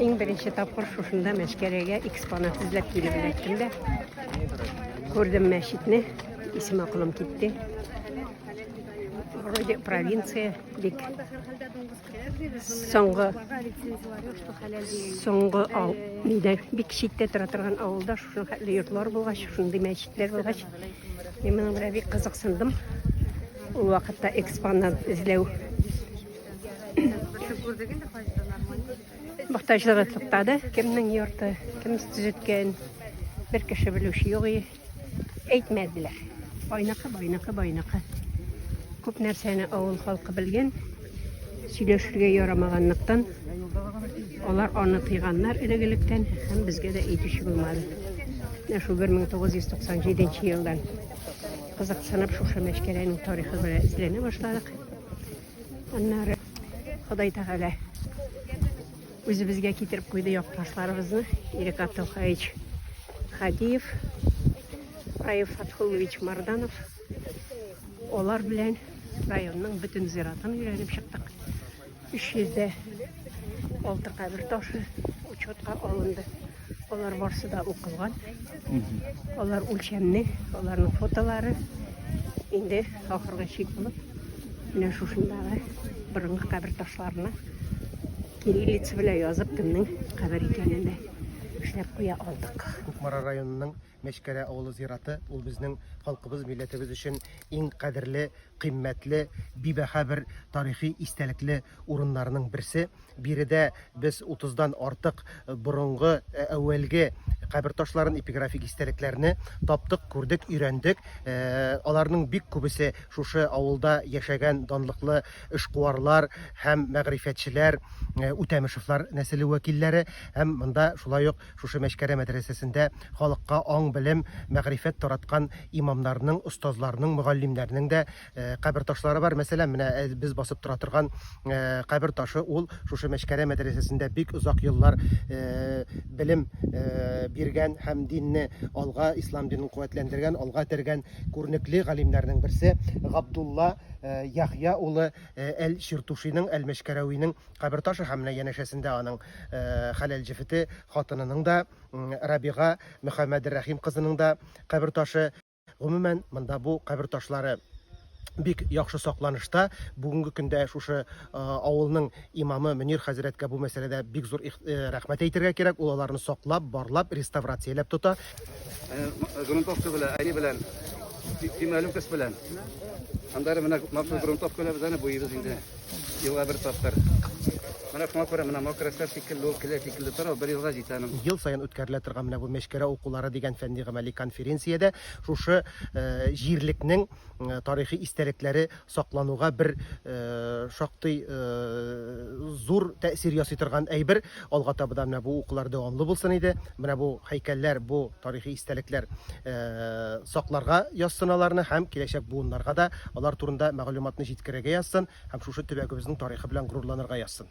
Иң беренче тапкыр шушында Мәшкәрәгә экспонат эзләп килеп эләктем дә. Күрдем мәчетне, исем акылым китте. Вроде провинция бик соңгы бик читтә тора торган авылда шушы хәтле йортлар булгач, шундый мәчетләр булгач, мин моның бик кызыксындым. Ул вакытта экспонат эзләү мохтаҗлыгы туктады. Кемнең йорты, кем төзеткән, бер кеше белүче юк иде. Әйтмәделәр. Байныкы. Күп нәрсәне авыл халкы белгән. Сөйләшергә ярамаганлыктан алар аны тыйганнар элек-электән һәм безгә дә әйтүче булмады. Шул 1997 елдан кызыксынып шушы Мәшкәрәнең тарихы белән эзләнә башладык. Аннары Ходай Тәгалә үзебезгә китереп куйды якташларыбызны. Ирек Абдулхаевич Хадиев, Раиф Фатхулович Марданов. Олар белән районның бөтен зиратын өйрәнеп чыктык. 306 кабер ташы учетка алынды. Олар барсы да укылган. Олар үлчәмне, аларның фотолары инде ахырга чик булып, менә шушындагы борынгы кабер ташларына кириллица белән язып кемнең кабер икәнен дә эшләп куя алдык. Кукмара районының Мәшкәрә авылы зираты ул безнең халкыбыз, милләтебез өчен иң кадерле, кыйммәтле, бибәһа бер тарихи истәлекле урыннарның берсе. Биредә без 30дан артык борынгы әүвәлге кабер ташларын, эпиграфик истәлекләрне таптык, күрдек, өйрәндек. Аларның бик күбесе шушы авылда яшәгән данлыклы эшкуарлар һәм мәгърифәтчеләр, Үтәмешевләр нәселе вәкилләре һәм монда шулай ук шушы Мәшкәрә мәдрәсәсендә халыкка аң белем, мәгърифәт тараткан имамнарның, остазларның, мөгаллимнәрнең дә кабер ташлары бар. Мәсәлән, менә без басып тора торган кабер ташы ул шушы Мәшкәрә мәдрәсәсендә бик озак еллар белем биргән һәм динне алга, ислам динен куәтләндергән, алга тергән күренекле галимнәрнең берсе Габдулла Яхья улы Әл-Ширтушиның, Әл-Мәшкәрәвинең кабер ташы һәм янәшәсендә аның хәләл җефете, хатынының да Рабига Мөхәммәдер-Рәхим кызының да кабер ташы. Гомумән, монда бу кабер ташлары бик яхшы сакланышта. Бүгенге көндә шушы авылның имамы Мөнир хәзрәткә бу мәсьәләдә бик зур рәхмәт әйтергә кирәк. Ул аларны саклап, барлап, реставрацияләп тота. Грунтовка белән, әни белән, тимәлем кыз белән. Андары менә махсус грунтовка белән буйыбыз инде. Елга бер тапкыр. Менә шуңа күрә менә макрастар шикелле ул келә шикелле тора, бер елга җитә аның. Ел саен үткәрелә торган менә бу Мәшкәрә укулары дигән фәнни гамәли конференциядә шушы җирлекнең тарихи истәлекләре саклануга бер шактый зур тәэсир ясый торган әйбер. Алга таба да менә бу укулар дәвамлы булсын иде. Менә бу һәйкәлләр, бу тарихи истәлекләр сакларга язсыналарны һәм киләчәк буыннарга да алар турында мәгълүматны җиткерергә язсын һәм шушы төбәгебезнең тарихы белән горурланырга язсын.